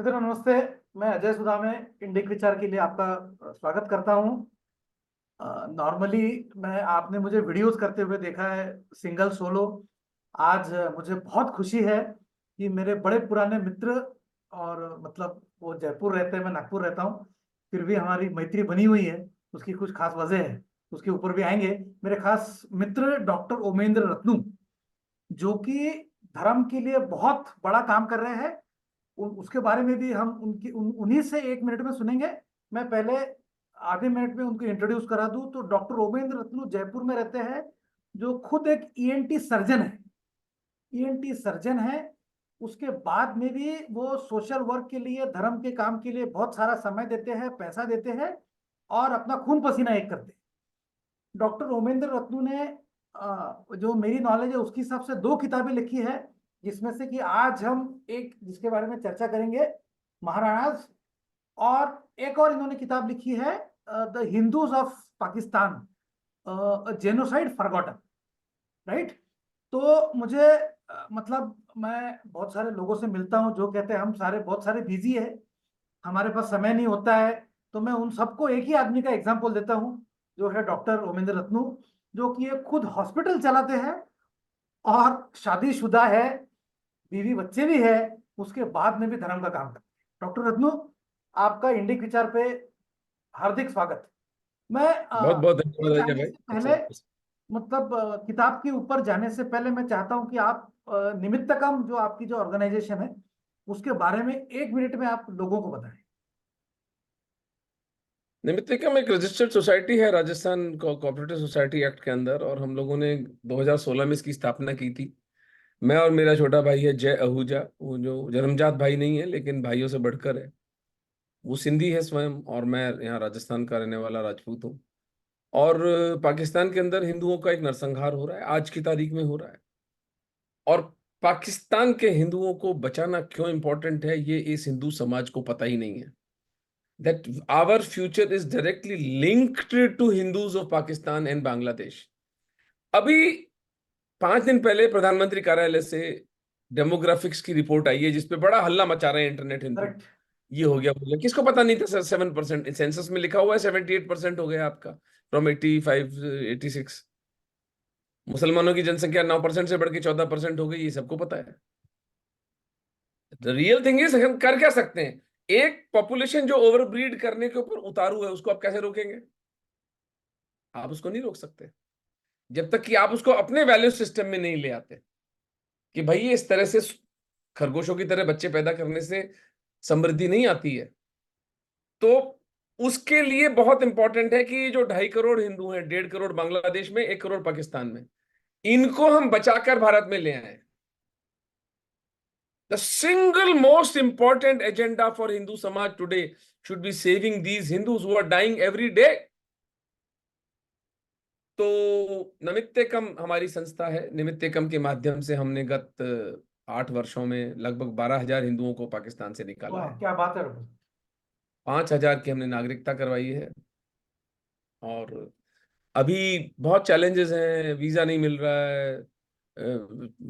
मित्र नमस्ते। मैं अजय सुधा में इंडिक विचार के लिए आपका स्वागत करता हूं। नॉर्मली मैं आपने मुझे वीडियोस करते हुए देखा है, सिंगल सोलो। आज मुझे बहुत खुशी है कि मेरे बड़े पुराने मित्र, और मतलब वो जयपुर रहते हैं, मैं नागपुर रहता हूं, फिर भी हमारी मैत्री बनी हुई है। उसकी कुछ खास वजह है, उसके ऊपर भी आएंगे। मेरे खास मित्र डॉक्टर ओमेंद्र रत्नू, जो कि धर्म के लिए बहुत बड़ा काम कर रहे हैं। उसके बारे में भी हम उन्हीं से 1 मिनट में सुनेंगे। मैं पहले आधे मिनट में उनको इंट्रोड्यूस करा दूं तो डॉक्टर ओमेंद्र रत्नू जयपुर में रहते हैं, जो खुद एक ईएनटी सर्जन है। ईएनटी सर्जन है। उसके बाद में भी वो सोशल वर्क के लिए, धर्म के काम के लिए बहुत सारा समय देते हैं, पैसा देते हैं और अपना खून पसीना एक करते हैं। डॉक्टर ओमेंद्र रत्नू ने जो मेरी नॉलेज है उसके हिसाब से 2 किताबें लिखी है, जिसमें से कि आज हम एक जिसके बारे में चर्चा करेंगे, महाराणाज। और एक और इन्होंने किताब लिखी है, the Hindus of Pakistan, genocide forgotten. Right. तो मुझे मतलब मैं बहुत सारे लोगों से मिलता हूँ जो कहते हैं हम सारे बहुत सारे बिजी है, हमारे पास समय नहीं होता है। तो मैं उन सबको एक ही आदमी का एग्जाम्पल देता हूँ, जो है डॉक्टर ओमेंद्र रत्नू, जो कि ये खुद हॉस्पिटल चलाते हैं और शादीशुदा है, बीवी बच्चे भी है, उसके बाद में भी धर्म का काम करते हैं। डॉक्टर रत्नू, आपका इंडिक विचार पे हार्दिक स्वागत। मैं बहुत बहुत ये धन्यवाद अजय जानने भाई। से पहले, अच्छा। मतलब किताब के ऊपर जाने से पहले मैं चाहता हूं कि आप निमित्तकम, जो आपकी जो ऑर्गेनाइजेशन है, उसके बारे में 1 मिनट में आप लोगों को बताएं। निमित्तिकम एक रजिस्टर्ड सोसाइटी है राजस्थान कोऑपरेटिव सोसाइटी एक्ट के अंदर, और हम लोगों ने 2016 में इसकी स्थापना की थी। मैं और मेरा छोटा भाई है जय आहूजा, वो जो जन्मजात भाई नहीं है लेकिन भाइयों से बढ़कर है। वो सिंधी है स्वयं, और मैं यहाँ राजस्थान का रहने वाला राजपूत हूँ। और पाकिस्तान के अंदर हिंदुओं का एक नरसंहार हो रहा है, आज की तारीख में हो रहा है। और पाकिस्तान के हिंदुओं को बचाना क्यों इंपॉर्टेंट है, ये इस हिंदू समाज को पता ही नहीं है। That our future is directly linked to Hindus of Pakistan and Bangladesh. अभी 5 दिन पहले प्रधानमंत्री कार्यालय से डेमोग्राफिक्स की रिपोर्ट आई है, जिसपे बड़ा हल्ला मचा रहे हैं इंटरनेट हिंदू। करेक्ट। ये हो गया, बोला किसको पता नहीं था सर। 7%, सेंसस में लिखा हुआ है 78% हो गया आपका, फ्रॉम 85 86। मुसलमानों की जनसंख्या 9% से बढ़ के 14% हो गई, ये सबको पता है। द रियल थिंग इज, हम कर क्या सकते हैं? एक पॉपुलेशन जो ओवरब्रीड करने के ऊपर उतारू है, उसको आप कैसे रोकेंगे? आप उसको नहीं रोक सकते जब तक कि आप उसको अपने वैल्यू सिस्टम में नहीं ले आते कि भाई ये इस तरह से खरगोशों की तरह बच्चे पैदा करने से समृद्धि नहीं आती है। तो उसके लिए बहुत इंपॉर्टेंट है कि जो 2.5 करोड़ हिंदू हैं, 1.5 करोड़ बांग्लादेश में, 1 करोड़ पाकिस्तान में, इनको हम बचाकर भारत में ले आए। The single most important agenda for Hindu samaj today should be saving these Hindus who are dying every day. तो निमित्तेकम हमारी संस्था है। निमित्तेकम के माध्यम से हमने गत 8 वर्षों में लगभग 12,000 हिंदुओं को पाकिस्तान से निकाला वाह, है। क्या बात है डॉक्टर। 5,000 की हमने नागरिकता करवाई है। और अभी बहुत चैलेंजेस हैं, वीजा नहीं मिल रहा है,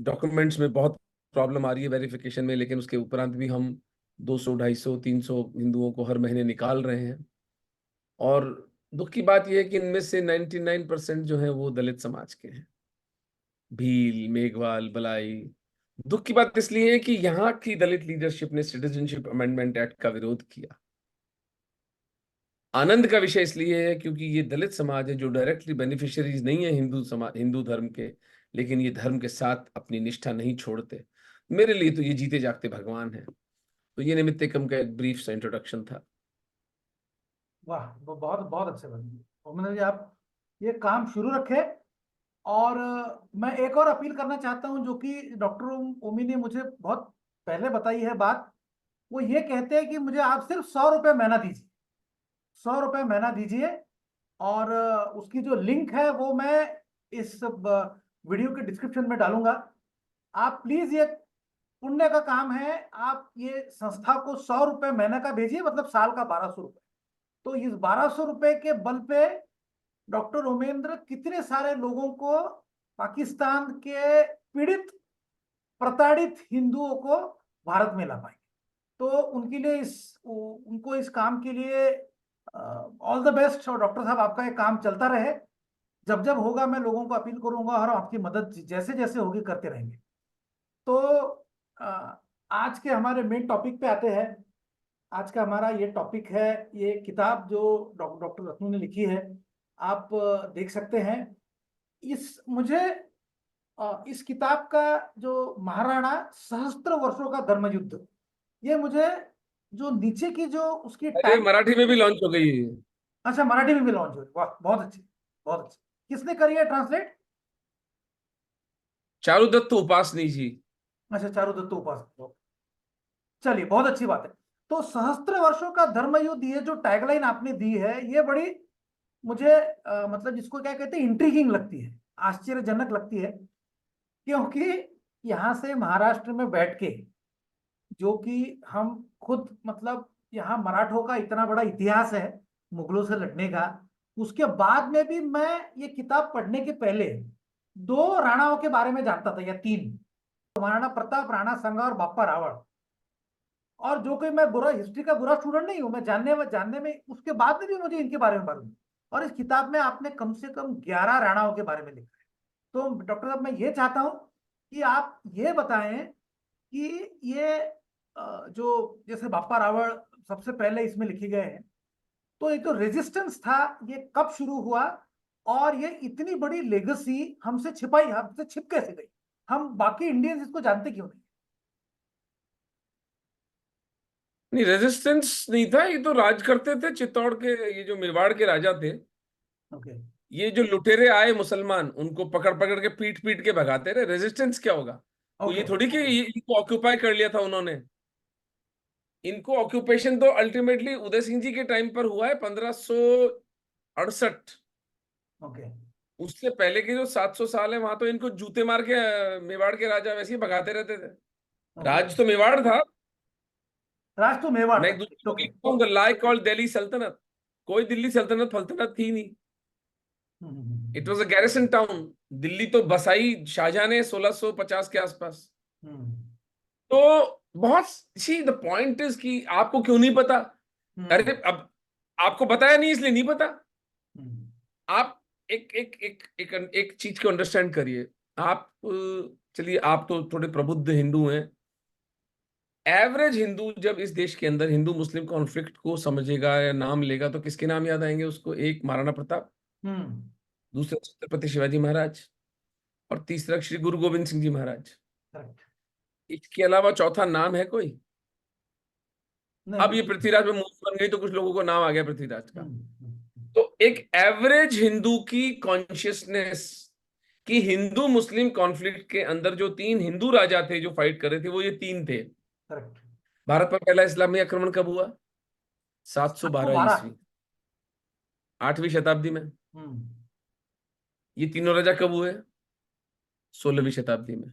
डॉक्यूमेंट्स में बहुत प्रॉब्लम आ रही है वेरिफिकेशन में, लेकिन उसके उपरांत भी हम 200 250 300 हिंदुओं को हर महीने निकाल रहे हैं। और दुख की बात यह है कि इनमें से 99% जो है वो दलित समाज के हैं। भील, मेघवाल, बलाई। दुख की बात इसलिए है कि यहाँ की दलित लीडरशिप ने सिटीजनशिप अमेंडमेंट एक्ट का विरोध किया। आनंद का विषय इसलिए है क्योंकि ये दलित समाज है जो डायरेक्टली बेनिफिशियरीज नहीं है हिंदू समाज, हिंदू धर्म के, लेकिन ये धर्म के साथ अपनी निष्ठा नहीं छोड़ते। मेरे लिए तो ये जीते जागते भगवान है। तो ये निमित्तेकम का एक ब्रीफ सा इंट्रोडक्शन था। वाह, वो बहुत बहुत अच्छे बने ओमेंद्र जी। आप ये काम शुरू रखें। और मैं एक और अपील करना चाहता हूं, जो कि डॉक्टर ओमी ने मुझे बहुत पहले बताई है बात। वो ये कहते हैं कि मुझे आप सिर्फ 100 रुपये महीना दीजिए, 100 रुपये महीना दीजिए। और उसकी जो लिंक है वो मैं इस वीडियो के डिस्क्रिप्शन में डालूंगा। आप प्लीज, ये पुण्य का काम है, आप ये संस्था को 100 रुपये महीने का भेजिए, मतलब साल का 1200 रुपये। तो इस 1200 रुपये के बल पे डॉक्टर ओमेंद्र कितने सारे लोगों को, पाकिस्तान के पीड़ित, प्रताड़ित हिंदुओं को भारत में ला पाएंगे। तो उनके लिए उनको इस काम के लिए ऑल द बेस्ट। और डॉक्टर साहब, आपका ये काम चलता रहे। जब जब होगा मैं लोगों को अपील करूंगा, और आपकी मदद जैसे जैसे होगी करते रहेंगे। तो अ, आज के हमारे मेन टॉपिक पे आते हैं। आज का हमारा ये टॉपिक है, ये किताब जो डॉक्टर रत्नू ने लिखी है। आप देख सकते हैं। मुझे इस किताब का जो महाराणा सहस्त्र वर्षों का धर्मयुद्ध, ये मुझे जो नीचे की जो उसकी अरे टाइम। मराठी में भी लॉन्च हो गई है। अच्छा, मराठी में भी लॉन्च हुई, वाह बहुत अच्छी, बहुत अच्छी। किसने करी है ट्रांसलेट? चारुदत्त उपासनी जी। अच्छा, चारुदत्त उपासक। चलिए, बहुत अच्छी बात है। तो सहस्त्र वर्षों का धर्मयुद्ध, ये जो टैगलाइन आपने दी है, ये बड़ी मुझे मतलब जिसको क्या कहते हैं, इंट्रीगिंग लगती है, आश्चर्यजनक लगती है। क्योंकि यहाँ से महाराष्ट्र में बैठ के, जो कि हम खुद मतलब यहाँ मराठों का इतना बड़ा इतिहास है मुगलों से लड़ने का, उसके बाद में भी मैं ये किताब पढ़ने के पहले दो राणाओं के बारे में जानता था, या तीन। महाराणा प्रताप, राणा संगा और बापा रावण। और जो कि मैं बुरा हिस्ट्री का बुरा स्टूडेंट नहीं हूं, मैं जानने में उसके बाद में भी मुझे इनके बारे में मालूम है। और इस किताब में आपने कम से कम 11 राणाओं के बारे में लिखा है। तो डॉक्टर साहब, मैं ये चाहता हूं कि आप ये बताएं कि ये जो जैसे बापा रावण सबसे पहले इसमें लिखे गए हैं, तो ये जो रेजिस्टेंस था, ये कब शुरू हुआ? और ये इतनी बड़ी लेगेसी हमसे छिप कैसे गई? हम बाकी इंडियंस इसको जानते क्यों नहीं? नहीं, रेजिस्टेंस नहीं था, ये तो राज करते थे चित्तौड़ के, ये जो मेवाड़ के राजा थे। ओके। ये जो लुटेरे आए मुसलमान, उनको पकड़ पकड़ के पीट पीट के भगाते रहे। रेजिस्टेंस क्या होगा? वो ओके। ये थोड़ी कि ओके। इनको ऑक्यूपाई कर लिया था उन्होंने। इनको ऑक्यूपेशन तो अल्टीमेटली उदय सिंह जी के टाइम पर हुआ है, 1568। ओके। उससे पहले के जो 700 साल है, वहां तो इनको जूते मार के मेवाड़ के राजा वैसे ही भगाते रहते थे। ओके। राज तो मेवाड़ था। राज तो मेवाड़ मैं एक था। दूसरे को ओके। लिखता हूँ, द लाई कॉल्ड दिल्ली सल्तनत। कोई दिल्ली सल्तनत फल्तनत थी नहीं। It was a garrison town. Delhi तो बसाई शाहजहां ने 1650 के आसपास। हम्म। तो बहुत सी द पॉइंट इज कि आपको क्यों नहीं पता? हम्म। अरे अब आपको बताया नहीं इसलिए नहीं पता। हम्म। आप एक एक एक एक एक चीज को अंडरस्टैंड करिए। आप चलिए, आप तो थोड़े प्रबुद्ध हिंदू हैं। एवरेज हिंदू जब इस देश के अंदर हिंदू मुस्लिम कॉन्फ्लिक्ट को समझेगा या नाम लेगा, तो किसके नाम याद आएंगे उसको? एक, महाराणा प्रताप। हम्म। दूसरा, छत्रपति शिवाजी महाराज। और तीसरा, श्री गुरु गोविंद सिंह जी महाराज। करेक्ट। इसके अलावा चौथा नाम है कोई? नहीं, अब ये बिल्कुल। पृथ्वीराज में मूवी बन गई तो कुछ लोगों को नाम आ गया पृथ्वीराज का। हम्म। तो एक एवरेज हिंदू की कॉन्शियसनेस कि हिंदू मुस्लिम कॉन्फ्लिक्ट के अंदर जो तीन हिंदू राजा थे जो फाइट कर रहे थे, वो ये तीन थे। करेक्ट। भारत पर पहला इस्लामी आक्रमण कब हुआ? 712 712। ईस्वी, 8वीं शताब्दी में। हम्म। ये तीनों राजा कब हुए? 16वीं शताब्दी में।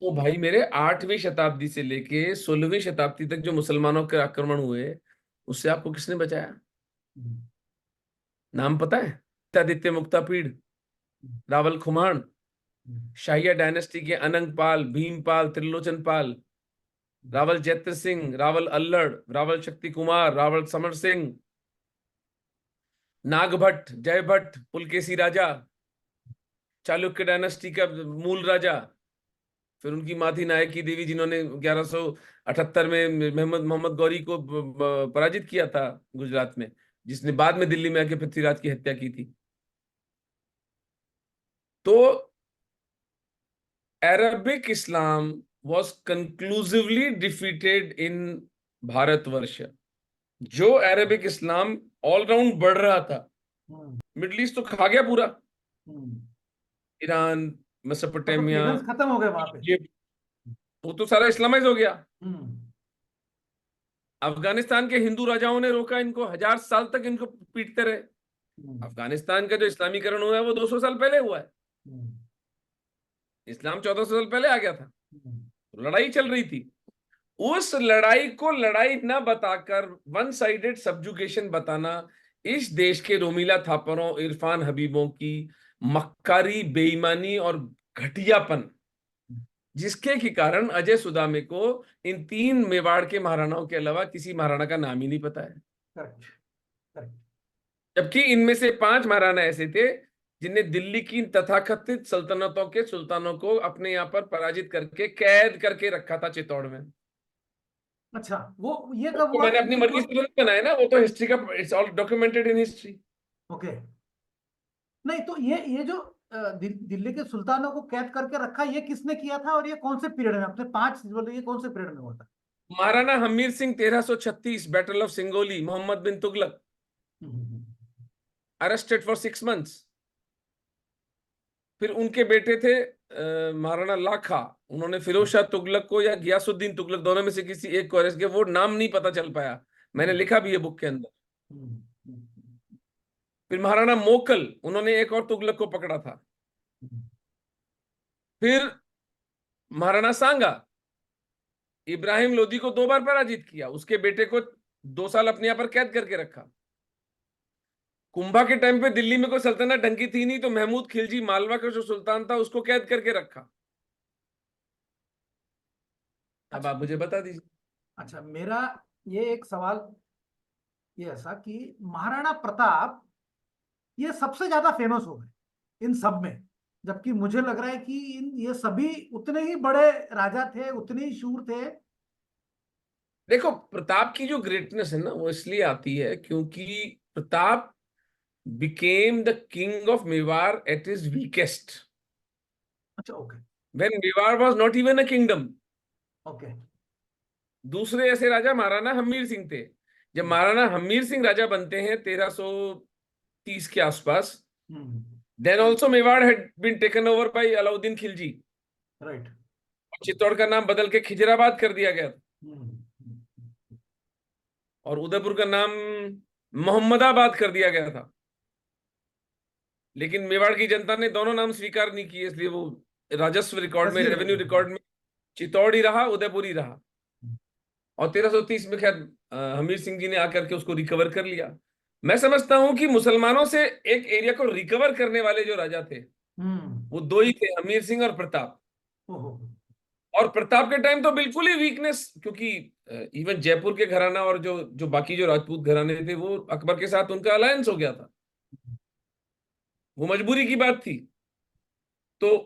तो भाई मेरे, 8वीं शताब्दी से लेके 16वीं शताब्दी तक जो मुसलमानों के आक्रमण हुए, उससे आपको किसने बचाया? नाम पता है? आदित्य मुक्तापीड़, रावल खुमाण, शाहिया डायनेस्टी के अनंग पाल, भीमपाल, त्रिलोचन पाल, रावल जैत्र सिंह, रावल अल्लड़, रावल शक्ति कुमार, रावल समर सिंह, नागभट्ट, जयभट्ट, पुलकेशी राजा, चालुक्य डायनेस्टी का मूल राजा। फिर उनकी माँ थी नायकी देवी, जिन्होंने 1178 में मोहम्मद मोहम्मद गौरी को पराजित किया था गुजरात में, जिसने बाद में दिल्ली में आके पृथ्वीराज की हत्या की थी। तो Arabic Islam was conclusively defeated in Bharatvarsh. जो अरबिक इस्लाम ऑल राउंड बढ़ रहा था, हम्म। मिडल ईस्ट तो खा गया पूरा। हम्म। ईरान, तो मेसोपोटामिया, पेगन्स खत्म हो गए वहां पे। इजिप्ट, वो तो सारा इस्लामाइज हो गया। हम्म। अफगानिस्तान के हिंदू राजाओं ने रोका इनको, 1000 साल तक इनको पीटते रहे। हम्म। अफगानिस्तान का जो इस्लामीकरण हुआ है वो 200 साल पहले हुआ है। हम्म। इस्लाम 1400 साल पहले आ गया था। हम्म। लड़ाई चल रही थी। उस लड़ाई को लड़ाई न बताकर वन साइडेड सब्जुगेशन बताना, इस देश के रोमिला थापरों, इरफान हबीबों की मक्कारी, बेईमानी और घटियापन जिसके के कारण अजय सुदामे को इन 3 मेवाड़ के महाराणाओं के अलावा किसी महाराणा का नाम ही नहीं पता है। Correct, correct. जबकि इनमें से 5 महाराणा ऐसे थे जिन्हें दिल्ली की तथाकथित सल्तनतों के सुल्तानों को अपने यहाँ पर पराजित करके कैद करके रखा था चित्तौड़ में। अच्छा, वो ये कब तो हुआ, मैंने अपनी ये मर्जी कौन? से तो नहीं बनाया ना, वो तो हिस्ट्री का, it's all documented in history. Okay. नहीं तो ये जो दिल्ली के सुल्तानों को कैद करके रखा, ये किसने किया था और ये कौन से पीरियड में, अपने 5 बोले, ये कौन से पीरियड में हुआ था? Maharana Hamir Singh 1336 battle of Singoli, Mohammad bin Tughlaq hmm, arrested for 6 months। फिर उनके बेटे थे महाराणा लाखा, उन्होंने फिरोज शाह तुगलक को या गियासुद्दीन तुगलक, दोनों में से किसी एक को अरेस्ट किया, वो नाम नहीं पता चल पाया, मैंने लिखा भी है बुक के अंदर। हम्म, फिर महाराणा मोकल, उन्होंने एक और तुगलक को पकड़ा था। फिर महाराणा सांगा, इब्राहिम लोदी को 2 बार पराजित किया, उसके बेटे को 2 साल अपने यहाँ पर कैद करके रखा। कुंभा के टाइम पे दिल्ली में कोई सल्तनत ढंग की थी नहीं, तो महमूद खिलजी मालवा का जो सुल्तान था उसको कैद करके रखा। अब अच्छा। आप मुझे बता दीजिए। अच्छा, मेरा ये एक सवाल ये ऐसा कि महाराणा प्रताप ये सबसे ज्यादा फेमस हो गए इन सब में, जबकि मुझे लग रहा है कि ये सभी उतने ही बड़े राजा थे, उतने ही शूर थे। देखो, प्रताप की जो ग्रेटनेस है ना, वो इसलिए आती है क्योंकि Pratap became the king of Mewar at his weakest, अच्छा, okay, when Mewar was not even a kingdom। Okay. दूसरे ऐसे राजा महाराणा हमीर सिंह थे। जब महाराणा हमीर सिंह राजा बनते हैं 1330 के आसपास, then also Mewar had been taken over by Alauddin Khilji. Right. Chittor का नाम बदल के खिजराबाद कर दिया गया था, और उदयपुर का नाम मोहम्मदाबाद कर दिया गया था। लेकिन मेवाड़ की जनता ने दोनों नाम स्वीकार नहीं किए, इसलिए वो राजस्व रिकॉर्ड में, तस्वीर रेवेन्यू रिकॉर्ड में चित्तौड़ ही रहा, उदयपुर ही रहा। और 1330 में खैर हमीर सिंह जी ने आकर के उसको रिकवर कर लिया। मैं समझता हूं कि मुसलमानों से एक एरिया को रिकवर करने वाले जो राजा थे वो 2 ही थे, हमीर सिंह और प्रताप। ओहो। और प्रताप के टाइम तो बिल्कुल ही वीकनेस, क्योंकि इवन जयपुर के घराना और जो जो बाकी जो राजपूत घराने थे, वो अकबर के साथ उनका अलायंस हो गया था, वो मजबूरी की बात थी। तो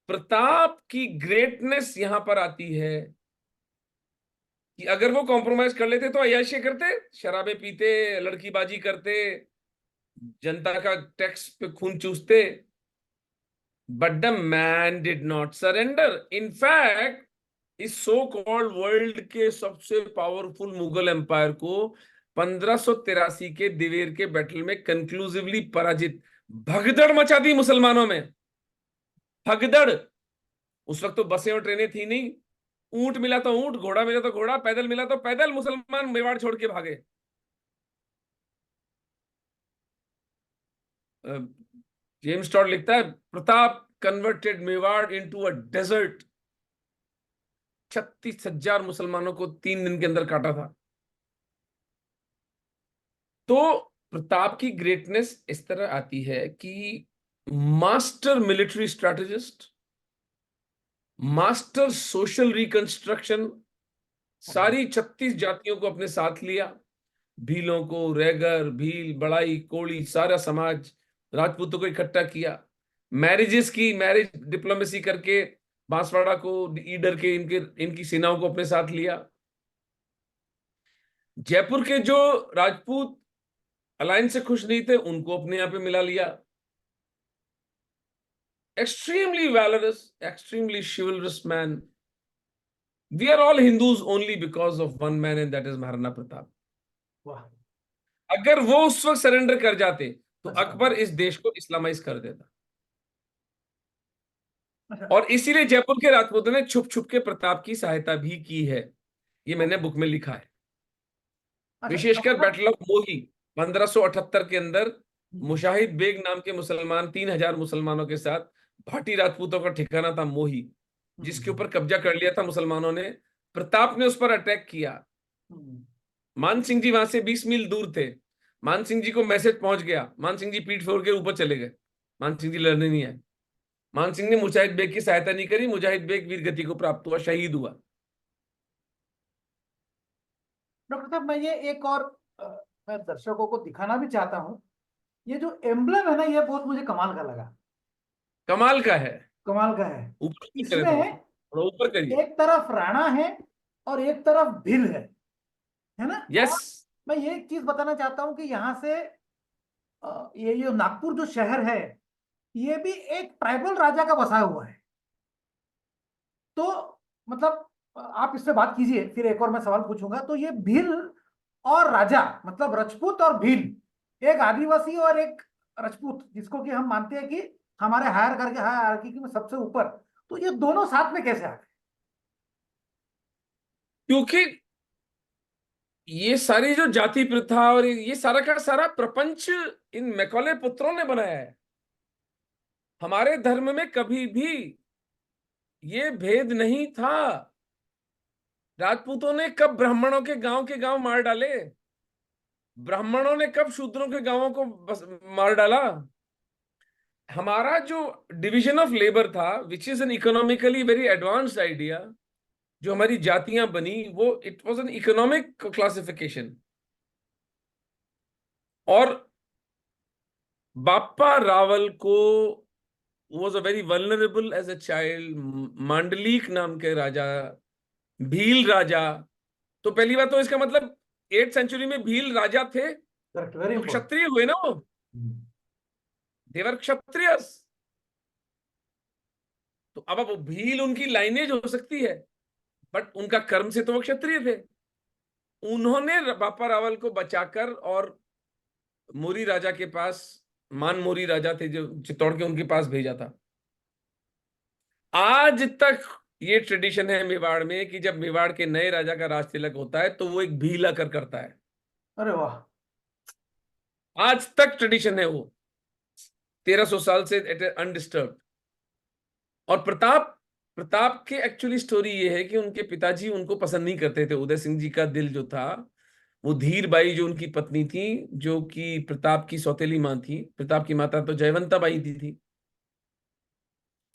प्रताप की ग्रेटनेस यहां पर आती है कि अगर वो कॉम्प्रोमाइज कर लेते तो अय्याशी करते, शराबें पीते, लड़कीबाजी करते, जनता का टैक्स पे खून चूसते, but the man did not surrender. In fact इस सो कॉल्ड वर्ल्ड के सबसे पावरफुल मुगल एम्पायर को 1583 के दिवेर के बैटल में कंक्लूसिवली पराजित, भगदड़ मचा दी मुसलमानों में, भगदड़। उस वक्त तो बसें और ट्रेनें थी नहीं, ऊंट मिला तो ऊंट, घोड़ा मिला तो घोड़ा, पैदल मिला तो पैदल, मुसलमान मेवाड़ छोड़ के भागे। जेम्स टॉड लिखता है, Pratap converted Mewar into a desert. 36,000 मुसलमानों को 3 दिन के अंदर काटा था। तो प्रताप की ग्रेटनेस इस तरह आती है कि master military strategist, master social reconstruction, सारी 36 जातियों को अपने साथ लिया, भीलों को, रैगर, भील, बड़ाई, कोड़ी, सारा समाज, राजपूतों को इकट्ठा किया, मैरिजेस की, मैरिज डिप्लोमेसी करके बांसवाड़ा को, ईडर के, इनके इनकी सेनाओं को अपने साथ लिया। जयपुर के जो राजपूत अलायंस से खुश नहीं थे उनको अपने यहां पे मिला लिया। Extremely valorous, extremely chivalrous man. We are all Hindus only because of one man and that is Maharana Pratap. वाह। अगर वो उस वक्त सरेंडर कर जाते तो अच्छा, अकबर इस देश को इस्लामाइज कर देता। अच्छा, और इसीलिए जयपुर के राजपूतों ने छुप छुप के प्रताप की सहायता भी की है, ये मैंने ओके। बुक में लिखा है। अच्छा, विशेषकर अकबर। बैटल ऑफ मोही 1578 के अंदर हम्म, मुशाहिद बेग नाम के मुसलमान 3,000 मुसलमानों के साथ, भाटी राजपूतों का ठिकाना था मोही, जिसके हम्म, ऊपर कब्जा कर लिया था मुसलमानों ने। प्रताप ने उस पर अटैक किया। हम्म, मान सिंह जी वहां से 20 मील दूर थे। मान सिंह जी को मैसेज पहुंच गया, मान सिंह जी पीठ फोड़ के ऊपर चले गए, मान सिंह जी लड़ने नहीं आए। मान सिंह ने मुजाहिद बेग की सहायता नहीं करी, मुजाहिद बेग वीर गति को प्राप्त हुआ, शहीद हुआ। डॉक्टर साहब, मैं ये एक और मैं दर्शकों को दिखाना भी चाहता हूँ। ये जो एम्बलम है ना, ये बहुत मुझे कमाल का लगा। कमाल का है। कमाल का है। ऊपर की करे इसमें थोड़ा सा, थोड़ा ऊपर करिए। एक तरफ राणा है और एक तरफ भील है ना। यस। और मैं ये एक चीज बताना चाहता हूँ कि यहाँ से ये नागपुर जो शहर है, ये भी एक ट्राइबल राजा का बसा हुआ है। तो मतलब आप इससे बात कीजिए, फिर एक और मैं सवाल पूछूंगा। तो ये भील और राजा, मतलब राजपूत और भील, एक आदिवासी और एक राजपूत, जिसको कि हम मानते हैं कि हमारे हायर करके हायरार्की में सबसे ऊपर, तो ये दोनों साथ में कैसे आ गए? क्योंकि ये सारी जो जाति प्रथा और ये सारा का सारा प्रपंच इन मैकॉले पुत्रों ने बनाया है। हमारे धर्म में कभी भी ये भेद नहीं था। राजपूतों ने कब ब्राह्मणों के गांव मार डाले? ब्राह्मणों ने कब शूद्रों के गांवों को बस मार डाला? हमारा जो डिवीजन ऑफ लेबर था, which is an economically very advanced idea, जो हमारी जातियां बनी, वो it was an economic classification. और बापा रावल को was a very vulnerable as a child. Mandalik नाम के राजा, भील राजा। तो पहली बात तो इसका मतलब 8th सेंचुरी में भील राजा थे, करेक्ट, वेरी तो इंपॉर्टेंट। क्षत्रिय हुए ना वो। देवर क्षत्रियस। तो अब वो भील उनकी लाइनेज हो सकती है, बट उनका कर्म से तो वो क्षत्रिय थे। उन्होंने बापा रावल को बचाकर और मोरी राजा के पास, मान मोरी राजा थे जो चित्तौड़ के, उनके पास भेजा था। आज तक ये ट्रेडिशन है मेवाड़ में कि जब मेवाड़ के नए राजा का राज तिलक होता है तो वो एक भील आकर करता है। अरे वाह। आज तक ट्रेडिशन है वो, 1300 साल से अनडिस्टर्ब। और प्रताप प्रताप के एक्चुअली स्टोरी ये है कि उनके पिताजी उनको पसंद नहीं करते थे। उदय सिंह जी का दिल जो था, वो धीर बाई जो उनकी पत्नी थी, जो कि प्रताप की सौतेली मां थी, प्रताप की माता तो जयवंता बाई थी।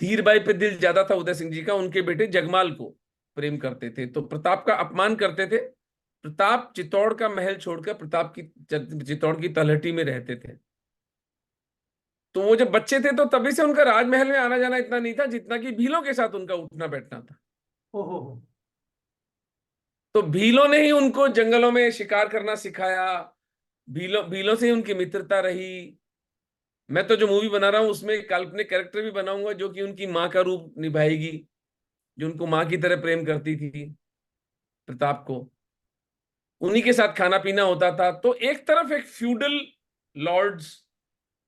धीर बाई पे दिल ज्यादा था उदय सिंह जी का, उनके बेटे जगमाल को प्रेम करते थे, तो प्रताप का अपमान करते थे। प्रताप चित्तौड़ का महल छोड़कर प्रताप की चित्तौड़ की तलहटी में रहते थे। तो वो जब बच्चे थे तो तभी से उनका राजमहल में आना जाना इतना नहीं था जितना कि भीलों के साथ उनका उठना बैठना था। ओहो। तो भीलों ने ही उनको जंगलों में शिकार करना सिखाया। भीलों भीलों से ही उनकी मित्रता रही। मैं तो जो मूवी बना रहा हूं उसमें एक काल्पनिक कैरेक्टर भी बनाऊंगा जो कि उनकी माँ का रूप निभाएगी, जो उनको माँ की तरह प्रेम करती थी, प्रताप को। उन्हीं के साथ खाना पीना होता था। तो एक तरफ एक feudal lords,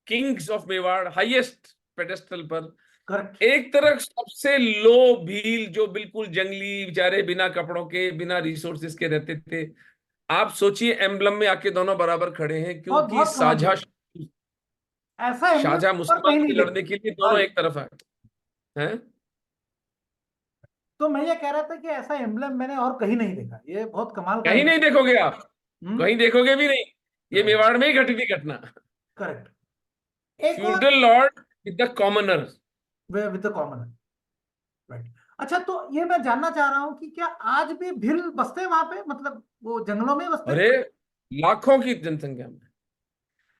Kings of Mewar highest pedestal पर, करेक्ट। एक तरफ सबसे लो भील जो बिल्कुल जंगली बेचारे, बिना कपड़ों के, बिना रिसोर्सेज के रहते थे। आप सोचिए एम्बलम में आके दोनों बराबर खड़े हैं, बहुत क्योंकि बहुत कमाल की साझा बात। ऐसा एम्बलम शाहजहां और मुसलमान कहीं नहीं से देखा। लड़ने के लिए दोनों सॉरी। एक तरफ आए हैं। तो मैं ये कह रहा था कि ऐसा एम्बलम मैंने और कहीं नहीं देखा, ये बहुत कमाल का कहीं नहीं एम्बलम। देखोगे आप, हम्म। कहीं देखोगे भी नहीं। ये राइट। मेवाड़ में ही घटी थी घटना। करेक्ट। एक और feudal Lord with the commoner. Way with the common. Right. अच्छा, तो ये मैं जानना चाह रहा हूँ कि क्या आज भी भील बसते हैं वहां पे, मतलब वो जंगलों में बसते हैं? अरे लाखों की जनसंख्या में।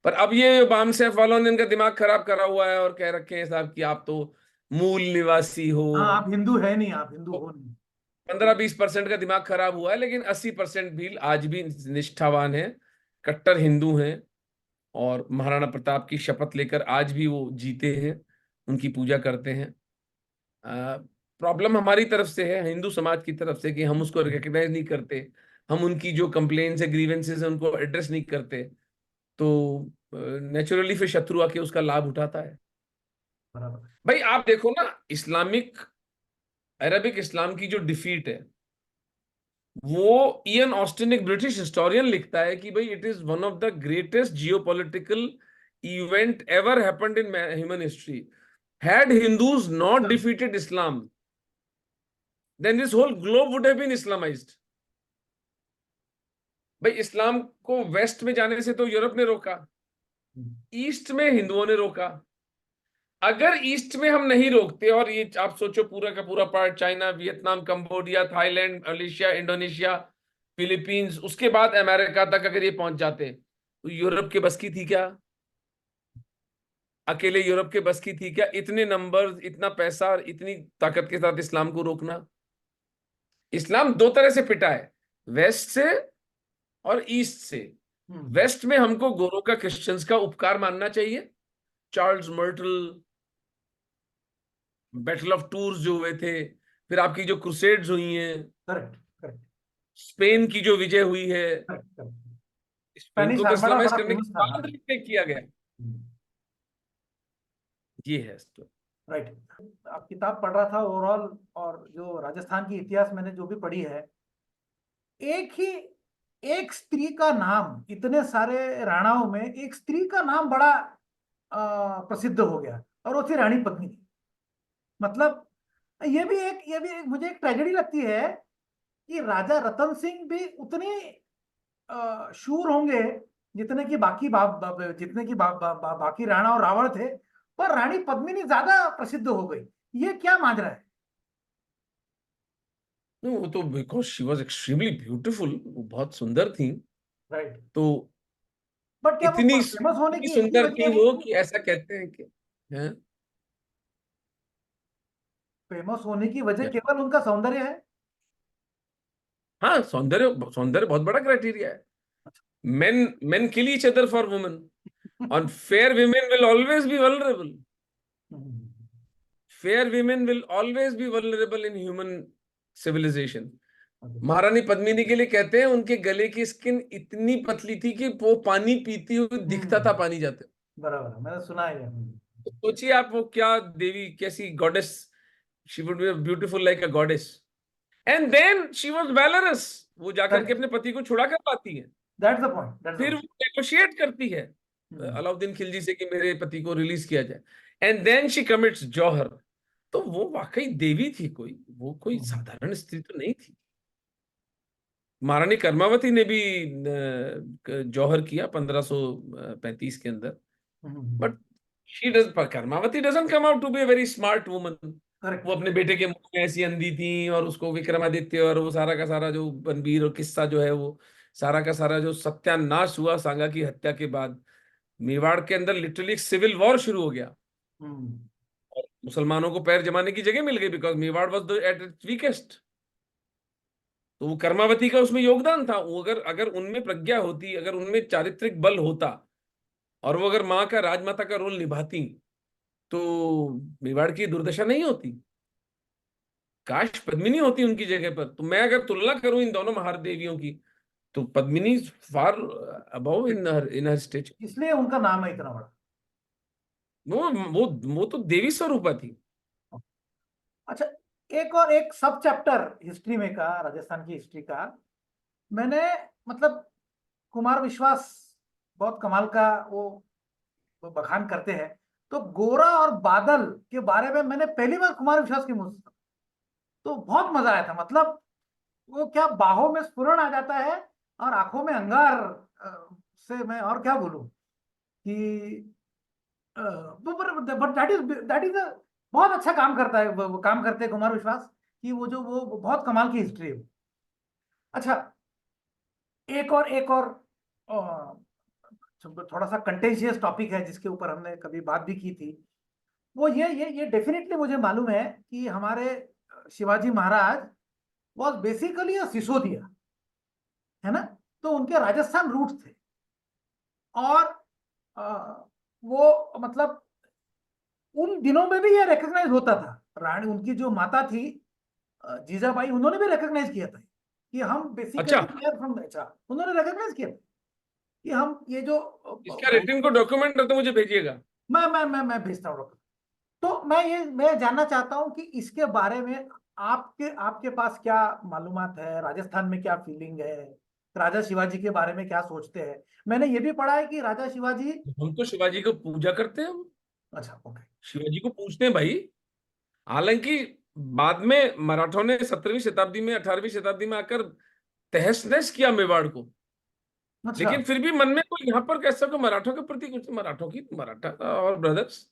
पर अब ये बाम सेफ वालों ने इनका दिमाग खराब करा हुआ है और कह रखे हैं साहब कि आप तो मूल निवासी हो। हाँ, आप हिंदू है नहीं, आप हिंदू हो नहीं। 15-20% का दिमाग खराब हुआ है, लेकिन 80% भी आज भी निष्ठावान है, कट्टर हिंदू हैं। और महाराणा प्रताप की शपथ लेकर आज भी वो जीते हैं, उनकी पूजा करते हैं। प्रॉब्लम हमारी तरफ से है, हिंदू समाज की तरफ से, कि हम उसको रिकग्नाइज नहीं करते। हम उनकी जो कंप्लेन्स है, ग्रीवेंसेस है, उनको एड्रेस नहीं करते। तो नेचुरली फिर शत्रु आके उसका लाभ उठाता है। बराबर। भाई आप देखो ना, इस्लामिक अरबिक इस्लाम की जो डिफीट है, वो इयन ऑस्टिन एक ब्रिटिश हिस्टोरियन लिखता है कि भाई it is one of the greatest geopolitical event ever happened in human history. Had Hindus not चलो। Defeated Islam, then this whole globe would have been Islamised. भाई इस्लाम को वेस्ट में जाने से तो यूरोप ने रोका, ईस्ट में हिंदुओं ने रोका। अगर ईस्ट में हम नहीं रोकते, और ये आप सोचो पूरा का पूरा part, China, Vietnam, Cambodia, Thailand, Malaysia, Indonesia, Philippines, उसके बाद अमेरिका तक अगर ये पहुंच जाते, तो यूरोप के बस की थी क्या? अकेले यूरोप के बस की थी क्या इतने नंबर, इतना पैसा और इतनी ताकत के साथ इस्लाम को रोकना? इस्लाम दो तरह से पिटा है, वेस्ट से और ईस्ट से। वेस्ट में हमको गोरों का, क्रिश्चियंस का उपकार मानना चाहिए। Charles myrtle, battle of tours जो हुए थे, फिर आपकी जो क्रूसेड्स हुई हैं, करेक्ट, करेक्ट, स्पेन की जो विजय हुई है, करेक्ट। स्पेन स्पेनिश को तो आर्मड़ा इस्लामाइज बड़ा करने के फेमस था। बाद रिटेक किया गया। ये है तो। राइट। आप किताब पढ़ रहा था ओवरऑल, और जो राजस्थान की इतिहास मैंने जो भी पढ़ी है, एक ही एक स्त्री का नाम, इतने सारे राणाओं में एक स्त्री का नाम बड़ा प्रसिद्ध हो गया, और वो थी रानी पद्मिनी। मतलब ये भी एक मुझे एक ट्रेजेडी लगती है कि राजा रतन सिंह भी उतने शूर होंगे जितने की बाकी जितने की बाकी राणा और रावण थे, पर रानी पद्मिनी ज्यादा प्रसिद्ध हो गई। ये क्या माजरा है? वो तो because she was extremely beautiful, वो बहुत सुंदर थी। राइट। तो बट क्या वो इतनी फेमस होने इतनी की एक ही सुंदर वजह थी है? वो कि ऐसा कहते हैं कि, हैं? फेमस होने की वजह क्या? केवल उनका सौंदर्य है? हाँ, सौंदर्य, सौंदर्य बहुत बड़ा क्राइटेरिया है। Men men kill each other for women, और fair women will always be vulnerable. Fair women will always be vulnerable in human civilisation. Maharani Padmini के लिए कहते हैं उनके गले की स्किन इतनी पतली थी कि वो पानी पीती हुई दिखता था पानी जाते। बराबर, मैंने सुना है ये। तो सोचिए आप, वो क्या देवी, कैसी goddess, she would be beautiful like a goddess. And then she was valorous, वो जाकर के करेक्ट। अपने पति को छुड़ा कर पाती है। That's the point, that's the फिर वो नेगोशिएट करती है पॉइंट। अलाउद्दीन खिलजी से कि मेरे पति को रिलीज किया जाए। एंड देन शी कमिट्स जौहर। तो वो वाकई देवी थी, कोई वो कोई साधारण स्त्री तो नहीं थी। महारानी कर्मावती ने भी जौहर किया 1535 के अंदर। But she does Karmavati doesn't come out to be a very smart woman. Correct. वो अपने बेटे के मुंह में ऐसी अंधी थी, और उसको विक्रमादित्य और वो सारा का सारा जो बनबीर और किस्सा जो है, वो सारा का सारा जो सत्यानाश हुआ सांगा की हत्या के बाद, मेवाड़ के अंदर लिटरली एक सिविल वॉर शुरू हो गया, और मुसलमानों को पैर जमाने की जगह मिल गई, because Mewar was the at its weakest. तो वो कर्मावती का उसमें योगदान था। वो अगर अगर उनमें प्रज्ञा होती, अगर उनमें चारित्रिक बल होता, और वो अगर माँ का, राजमाता का रोल निभाती, तो मेवाड़ की दुर्दशा नहीं होती। काश पद्मिनी होती उनकी जगह पर। तो मैं अगर तुलना करूं इन दोनों महादेवियों की, तो पद्मिनी फार अबव इन हर स्टेज। इसलिए उनका नाम है इतना बड़ा। वो वो वो तो देवी स्वरूपा थी। अच्छा, एक सब चैप्टर हिस्ट्री में का, राजस्थान की हिस्ट्री का, मैंने, मतलब, कुमार विश्वास बहुत कमाल का वो बखान करते हैं। तो गोरा और बादल के बारे में मैंने पहली बार कुमार विश्वास के मुंह से सुना। तो बहुत मजा आया था। मतलब वो क्या बाहों में स्फुरण आ जाता है, और आंखों में अंगार। से मैं और क्या बोलूं कि बट दैट इज बहुत अच्छा काम करता है, वो काम करते हैं कुमार विश्वास, कि वो जो वो बहुत कमाल की हिस्ट्री है। अच्छा, एक और थोड़ा सा कंटेंशियस टॉपिक है जिसके ऊपर हमने कभी बात भी की थी। वो ये डेफिनेटली मुझे मालूम है कि हमारे शिवाजी महाराज वॉज बेसिकली अ सिसोदिया, है ना? तो उनके राजस्थान रूट थे। और वो, मतलब, उन दिनों में भी ये रिकग्नाइज होता था। रानी, उनकी जो माता थी, जीजाबाई, उन्होंने भी रिकग्नाइज किया था कि हम अच्छा, बेसिकली वी आर फ्रॉम। अच्छा, उन्होंने रिकग्नाइज किया था कि हम ये जो इसका रिटर्न को डॉक्यूमेंट है तो मुझे भेजिएगा। मैं भेजता हूँ। तो मैं जानना चाहता हूँ कि इसके बारे में आपके पास क्या मालूमात है, राजस्थान में क्या फीलिंग है, राजा शिवाजी के बारे में क्या सोचते हैं? मैंने ये भी पढ़ा है कि राजा शिवाजी। हम तो शिवाजी को पूजा करते हैं, हम अच्छा, ओके। शिवाजी को पूछते हैं भाई। हालांकि बाद में मराठों ने 17वीं शताब्दी में, 18वीं शताब्दी में आकर तहस नहस किया मेवाड़ को, अच्छा। लेकिन फिर भी मन में कोई यहाँ पर कैसा को मराठों के प्रति कुछ, मराठों की, मराठा और brothers,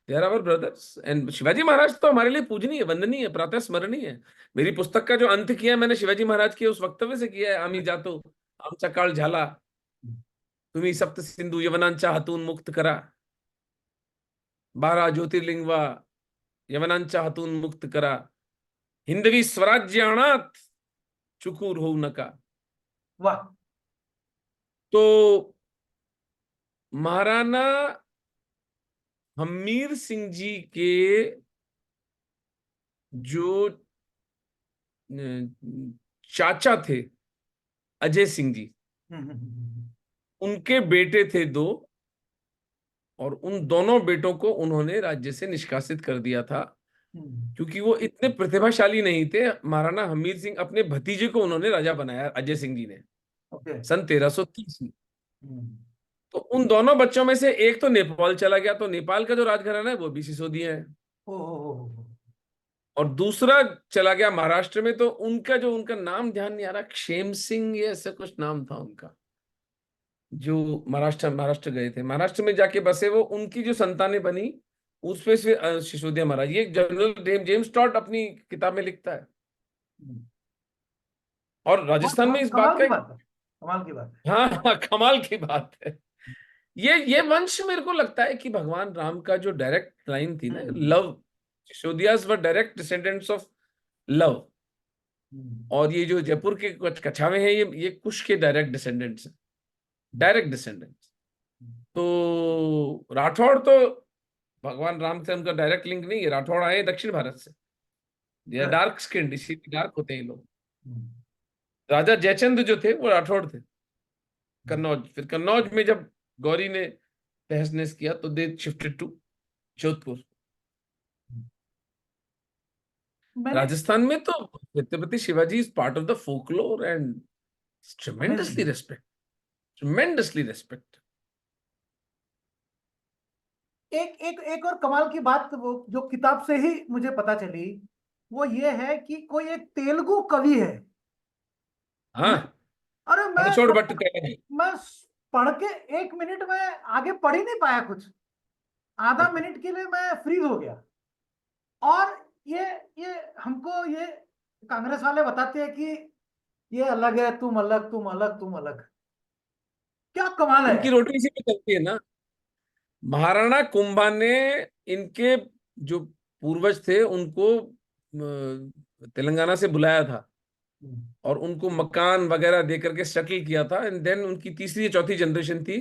they are our brothers. And Shivaji Maharaj तो हमारे लिए पूजनीय, वंदनीय, प्रातः स्मरणीय है। मेरी पुस्तक का जो अंत किया मैंने शिवाजी महाराज के उस वक्तव्य से किया है, आम्ही जातो आमचा काळ झाला, तुम्ही सप्त सिंधू यवनांच्या हातून मुक्त करा, 12 ज्योतिर्लिंगवा यवनांच्या हातून मुक्त करा, हिंदवी स्वराज्य अनात चुकूर होऊ नका। वाह। तो महाराणा हम्मीर सिंह जी के जो चाचा थे अजय सिंह जी, उनके बेटे थे दो, और उन दोनों बेटों को उन्होंने राज्य से निष्कासित कर दिया था क्योंकि वो इतने प्रतिभाशाली नहीं थे। महाराणा हमीर सिंह अपने भतीजे को उन्होंने राजा बनाया, अजय सिंह जी ने, ओके। सन 1330 में। तो उन दोनों बच्चों में से एक तो नेपाल चला गया, तो नेपाल का जो राजघराना है वो भी सिसोदिया है, ओ। और दूसरा चला गया महाराष्ट्र में। तो उनका नाम ध्यान नहीं आ रहा, क्षेम सिंह या ऐसा कुछ नाम था उनका, जो महाराष्ट्र गए थे, महाराष्ट्र में जाके बसे वो, उनकी जो संतानें बनी उसमें से सिसोदिया महाराज। ये जनरल जेम्स टॉड अपनी किताब में लिखता है। और बहुत राजस्थान में बहुत इस बात कमाल का की बात है, कमाल की बात है। हाँ हाँ, कमाल की बात है। ये वंश मेरे को लगता है कि भगवान राम का जो डायरेक्ट लाइन थी ना, hmm. Lav, Sisodias were direct descendants of Lav. और ये जो जयपुर के कुछ कछावे हैं, ये कुश के डायरेक्ट डिसेंडेंट्स हैं, डायरेक्ट डिसेंडेंट्स। तो राठौड़ तो भगवान राम से उनका डायरेक्ट लिंक नहीं है, राठौड़ आए दक्षिण भारत से, ये Correct। डार्क स्किन, इसीलिए डार्क होते हैं ये लोग। राजा जयचंद जो थे वो राठौड़ थे, कन्नौज। फिर कन्नौज में जब गौरी ने तहस नहस किया तो दे शिफ्टेड टू जोधपुर। मैंने राजस्थान में तो Chhatrapati Shivaji is part of the folklore and tremendously amazing. Respect, tremendously respect. एक एक एक और कमाल की बात, वो जो किताब से ही मुझे पता चली, वो ये है कि कोई एक तेलुगु कवि है। हाँ, मैं अरे रणछोड़ भट्ट तेलगी। मैं पढ़ के 1 मिनट में आगे पढ़ ही नहीं पाया कुछ। आधा मिनट के लिए मैं फ्रीज हो गया। और ये ये हमको ये कांग्रेस वाले बताते हैं कि ये अलग है, तुम अलग, तुम अलग, तुम अलग। क्या कमाल है इनकी यार। रोटी इसी पे चलती है ना। महाराणा कुंभा ने इनके जो पूर्वज थे उनको तेलंगाना से बुलाया था और उनको मकान वगैरह दे करके सेटल किया था। एंड देन उनकी तीसरी या चौथी जनरेशन थी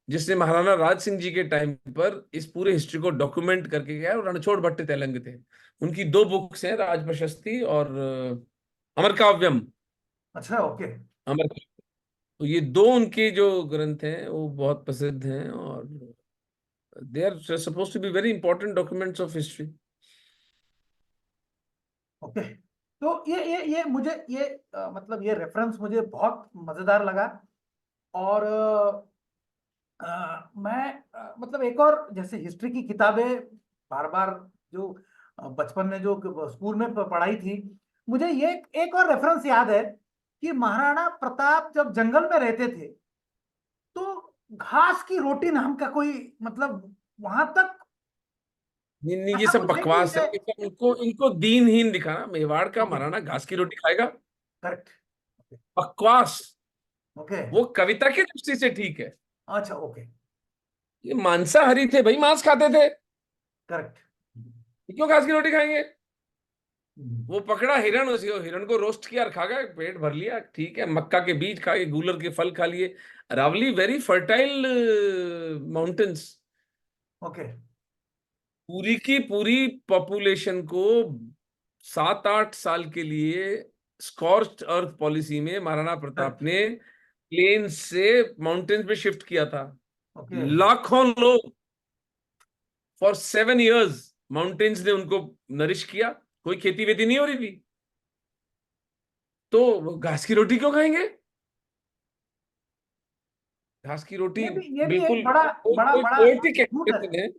जिसने महाराणा राज सिंह जी के टाइम पर इस पूरे हिस्ट्री को डॉक्यूमेंट करके गया, और रणछोड़ भट्ट तेलंग थे। उनकी 2 बुक्स हैं, राज प्रशस्ति और अमर काव्यम। अच्छा, ओके। अमर, तो ये 2 उनके जो ग्रंथ हैं वो बहुत प्रसिद्ध हैं, और they are supposed to be very important documents of history. Okay. तो ये मुझे ये मतलब ये रेफरेंस मुझे बहुत मजेदार लगा। और मैं मतलब एक और जैसे हिस्ट्री की किताबें बार बार जो बचपन में जो स्कूल में पढ़ाई थी, मुझे ये एक और रेफरेंस याद है कि महाराणा प्रताप जब जंगल में रहते थे तो घास की रोटी नाम का कोई मतलब वहां तक नहीं नहीं, ये ऐसा सब कुछ है कि बकवास है, ये। ये सब इनको इनको दीनहीन दिखाना। मेवाड़ का ओके। महाराणा घास की रोटी खाएगा? करेक्ट। बकवास। ओके। वो कविता की दृष्टि से ठीक है, अच्छा, ओके। ये मांसाहारी थे भाई, मांस खाते थे, करेक्ट। ये क्यों घास की रोटी खाएंगे? वो पकड़ा हिरण, उसी हिरण को रोस्ट किया और खा गया, पेट भर लिया, ठीक है। मक्का के बीज खा गए, गूलर के फल खा लिए। Aravalli very fertile mountains, okay. पूरी की पूरी पॉपुलेशन को 7-8 साल के लिए स्कॉर्च्ड अर्थ पॉलिसी में महाराणा प्रताप करेक्ट। ने प्लेन से माउंटेन्स पे शिफ्ट किया था। ओके। लाखों लोग फॉर 7 इयर्स माउंटेन्स ने उनको नरिश किया, कोई खेती वेती नहीं हो रही थी, तो वो घास की रोटी क्यों खाएंगे? घास की रोटी ये भी एक बिल्कुल बड़ा कोई बड़ा कोई बड़ा पोएटिक झूठ है। एक्सप्रेशन है।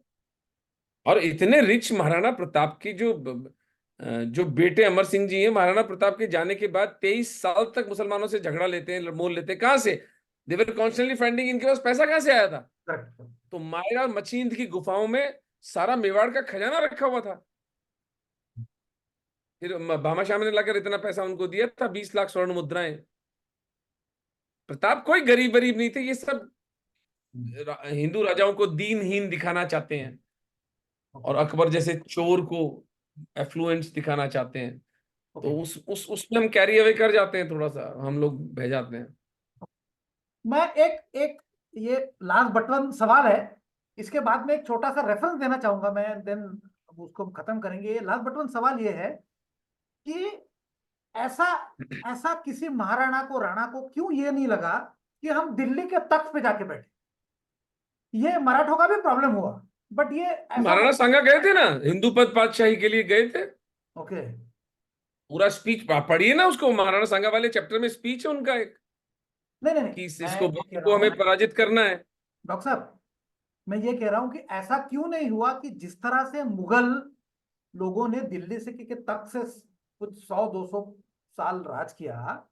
और इतने रिच महाराणा प्रताप की जो बेटे अमर सिंह जी हैं, महाराणा प्रताप के जाने के बाद 23 साल तक मुसलमानों से झगड़ा लेते हैं, मोल लेते हैं। कहां से? दे वर कॉन्स्टेंटली फाइंडिंग, इनके पास पैसा कहां से आया था? करेक्ट। तो मायरा मचींद की गुफाओं में सारा मेवाड़ का खजाना रखा हुआ था। फिर भामाशाह ने लाकर इतना पैसा उनको दिया था, 20 लाख स्वर्ण मुद्राएं। प्रताप कोई गरीब गरीब नहीं थे, ये सब हिंदू राजाओं को दीनहीन दिखाना चाहते हैं, ओके और अकबर जैसे चोर को एफ्लुएंस दिखाना चाहते हैं। ओके। तो उस उसमें हम कैरी अवे कर जाते हैं, थोड़ा सा हम लोग बह जाते हैं। मैं एक एक ये लास्ट बट वन सवाल है, इसके बाद में एक छोटा सा रेफरेंस देना चाहूंगा मैं, देन उसको खत्म करेंगे। लास्ट बट वन सवाल ये है कि ऐसा ऐसा किसी महाराणा को, राणा को क्यों ये नहीं लगा कि हम दिल्ली के तख्त पे जाके बैठे? ये मराठों का भी प्रॉब्लम हुआ, बट ये ऐसा महाराणा सांगा गए थे ना, हिंदू पद पातशाही के लिए गए थे। ओके। पूरा स्पीच पढ़िए ना उसको, महाराणा सांगा वाले चैप्टर में स्पीच है उनका एक, नहीं नहीं नहीं, कि मैं इसको ये कह रहा को हूँ हमें पराजित करना है। डॉक्टर साहब, मैं ये कह रहा हूं कि ऐसा क्यों नहीं हुआ कि जिस तरह से मुगल लोगों ने दिल्ली से के तख्त से कुछ 100-200 साल राज किया,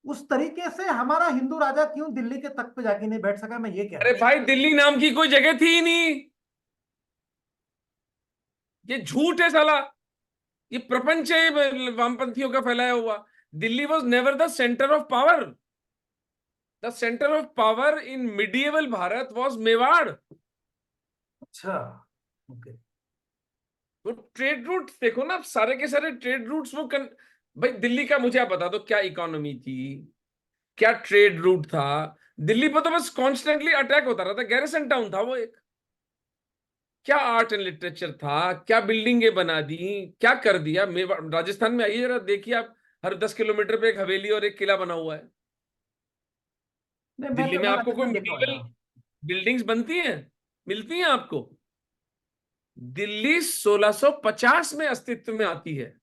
उस तरीके से हमारा हिंदू राजा क्यों दिल्ली के तख्त पे जाके नहीं बैठ सका, मैं ये कह रहा अरे हूँ। भाई, दिल्ली नाम की कोई जगह थी ही नहीं। ये झूठ है साला, ये प्रपंच है ये वामपंथियों का फैलाया हुआ। Delhi was never the centre of power. The centre of power in medieval Bharat was Mewar. अच्छा ओके। तो ट्रेड रूट देखो ना, सारे के सारे ट्रेड रूट्स भाई दिल्ली का मुझे आप बता दो, क्या इकोनॉमी थी, क्या ट्रेड रूट था? दिल्ली पर तो बस कॉन्स्टेंटली अटैक होता रहता, गैरिसन टाउन था वो एक। क्या आर्ट एंड लिटरेचर था, क्या बिल्डिंगें बना दी, क्या कर दिया। राजस्थान में आइए जरा देखिए आप, हर 10 किलोमीटर पे एक हवेली और एक किला बना हुआ है। नहीं, दिल्ली में मैं आपको कोई राजस्थान देखा हुआ है, मिडिवल हाँ। बिल्डिंग्स बनती हैं, मिलती हैं आपको? दिल्ली 1650 में अस्तित्व में आती है।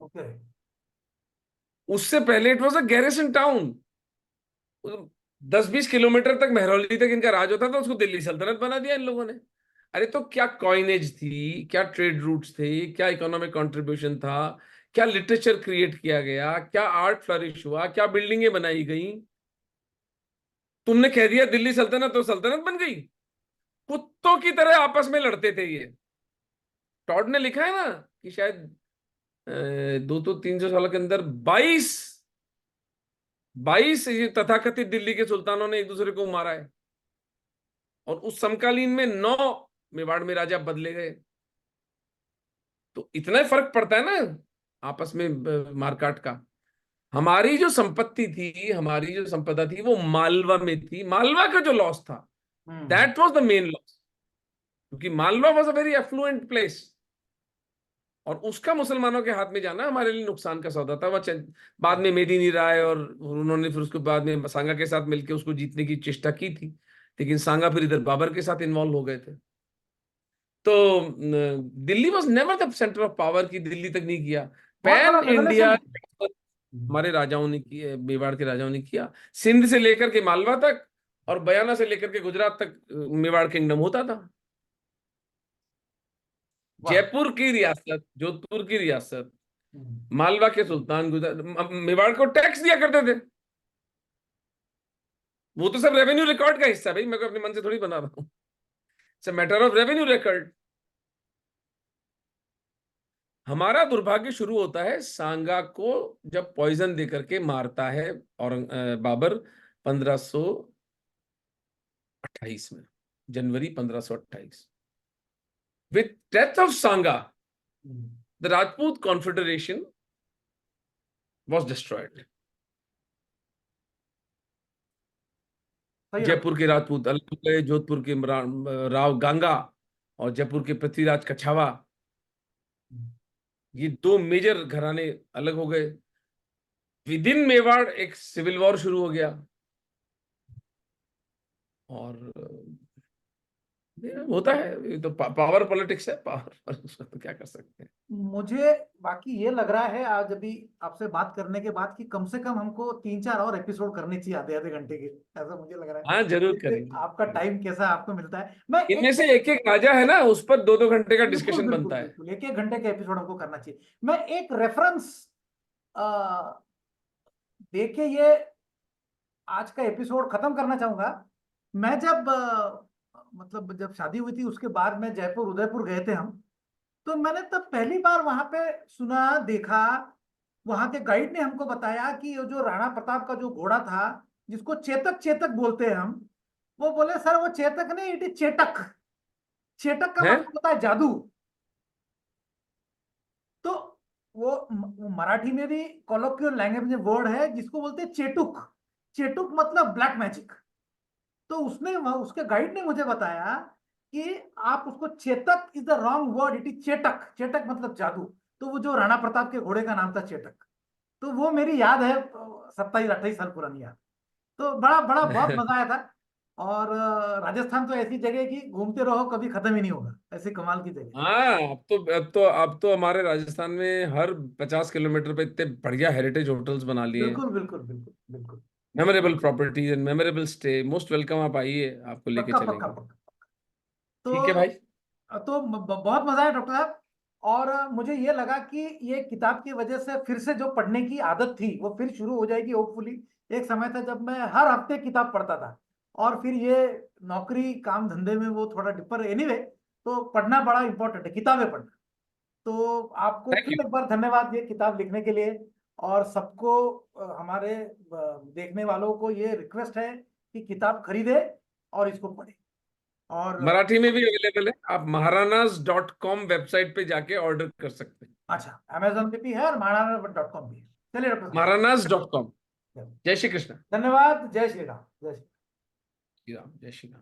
ओके। उससे पहले it was a garrison town. 10-20 kilometre तक, महरौली तक इनका राज होता था, उसको दिल्ली सल्तनत बना दिया इन लोगों ने। अरे तो क्या कॉइनेज थी, क्या ट्रेड रूट्स थे, क्या इकोनॉमिक कंट्रीब्यूशन था, क्या लिटरेचर क्रिएट किया गया, क्या आर्ट फ्लरिश हुआ, क्या बिल्डिंगें बनाई गई? तुमने कह दिया दिल्ली सल्तनत तो सल्तनत बन गई। कुत्तों की तरह आपस में लड़ते थे ये। टॉड ने लिखा है ना कि शायद 200-300 साल के अंदर 22 ये तथाकथित दिल्ली के सुल्तानों ने एक दूसरे को मारा है, और उस समकालीन में 9 मेवाड़ में राजा बदले गए। तो इतना ही फर्क पड़ता है ना आपस में मारकाट का। हमारी जो संपत्ति थी, हमारी जो संपदा थी, वो मालवा में थी। मालवा का जो लॉस था, hmm. That was the main loss, क्योंकि Malwa was a very affluent place, और उसका मुसलमानों के हाथ में जाना हमारे लिए नुकसान का सौदा था। बाद में मेदिनी राय और उन्होंने फिर उसके बाद में सांगा के साथ मिलकर उसको जीतने की चेष्टा की थी, लेकिन सांगा फिर इधर बाबर के साथ इन्वॉल्व हो गए थे। तो Delhi was never the centre of power, की दिल्ली तक नहीं किया। बहुत बड़ा पैन रेवोल्यूशन इंडिया है। हमारे राजाओं ने किया, मेवाड़ के राजाओं ने किया। सिंध से लेकर के मालवा तक, और बयाना से लेकर के गुजरात तक मेवाड़ किंगडम होता था। वाह। जयपुर की रियासत, जोधपुर की रियासत, हम्म। मालवा के सुल्तान गुजरात मेवाड़ को टैक्स दिया करते थे। वो तो सब रेवेन्यू रिकॉर्ड का हिस्सा है भाई, मैं को अपने मन से थोड़ी बना रहा हूँ। It's matter of revenue record. हमारा दुर्भाग्य शुरू होता है सांगा को जब पॉइजन देकर के मारता है बाबर 1528 में, जनवरी 1528। With death of Sanga, hmm. The Rajput confederation was destroyed. सही जयपुर के राजपूत अलग हो गए, जोधपुर के राव गांगा और जयपुर के पृथ्वीराज कछावा, ये दो मेजर घराने अलग हो गए। विद इन मेवाड़ एक सिविल वॉर शुरू हो गया, और ये होता है, ये तो पावर पॉलिटिक्स है, पावर तो क्या कर सकते हैं। मुझे बाकी ये लग रहा है आज अभी आपसे बात करने के बाद कि कम से कम हमको 3-4 और एपिसोड करने चाहिए, आधे आधे घंटे के, ऐसा मुझे लग रहा है। हाँ, जरूर देखते करेंगे, आपका करेंगे। टाइम कैसा आपको मिलता है। मैं इनमें एक से एक एक राजा है ना, उस पर 2-2 घंटे का बिल्कुल डिस्कशन बिल्कुल बनता है। बिल्कुल 1-1 घंटे का एपिसोड हमको करना चाहिए। मैं एक रेफरेंस देके ये आज का एपिसोड खत्म करना चाहूंगा। मैं जब मतलब जब शादी हुई थी उसके बाद में जयपुर उदयपुर गए थे हम, तो मैंने तब पहली बार वहां पे सुना देखा। वहां के गाइड ने हमको बताया कि ये जो राणा प्रताप का जो घोड़ा था, जिसको चेतक चेतक बोलते हैं हम, वो बोले सर वो चेतक नहीं, इट इज चेटक। चेटक का है। मतलब होता है जादू। तो वो मराठी में भी कॉलोक्वियल लैंग्वेज में वर्ड है जिसको बोलते हैं चेटुक। चेटुक मतलब ब्लैक मैजिक। तो उसके गाइड ने मुझे बताया कि आप उसको, Chetak is the wrong word, it is Chetak. Chetak मतलब जादू। तो वो जो राणा प्रताप के घोड़े का नाम था चेटक। तो वो मेरी याद है, 27-28 साल पुरानी याद। तो बड़ा बड़ा बहुत मजा आया था। और राजस्थान तो ऐसी जगह है कि घूमते रहो कभी खत्म ही नहीं होगा, ऐसी कमाल की जगह है। हाँ, अब तो हमारे राजस्थान में हर 50 किलोमीटर पे इतने बढ़िया हेरिटेज होटल्स बना लिए हैं। बिल्कुल बिल्कुल बिल्कुल बिल्कुल। Memorable properties and memorable stay, most welcome, आप आइए, आपको लेके पक्का पक्का चलेंगे। पक्का। ठीक है तो भाई। बहुत मजा आया डॉक्टर साहब। और मुझे ये लगा कि ये किताब की वजह से फिर से जो पढ़ने की आदत थी वो फिर शुरू हो जाएगी होपफुली। एक समय था जब मैं हर हफ्ते किताब पढ़ता था, और फिर ये नौकरी काम धंधे में वो थोड़ा डिपर, एनीवे। तो पढ़ना बड़ा इंपॉर्टेंट है, किताबें पढ़ना। तो आपको थैंक फिर यू। एक बार धन्यवाद ये किताब लिखने के लिए। और सबको, हमारे देखने वालों को ये रिक्वेस्ट है कि किताब खरीदे और इसको पढ़े। और मराठी में भी अवेलेबल है, आप महारानास.com वेबसाइट पे जाके ऑर्डर कर सकते हैं। अच्छा, अमेजोन पे भी है और महाराणा.com भी है। चलिए डॉक्टर महारानास.com। साहब, जय श्री कृष्ण। धन्यवाद। जय श्री राम, जय श्री राम। श्री राम, जय श्री राम।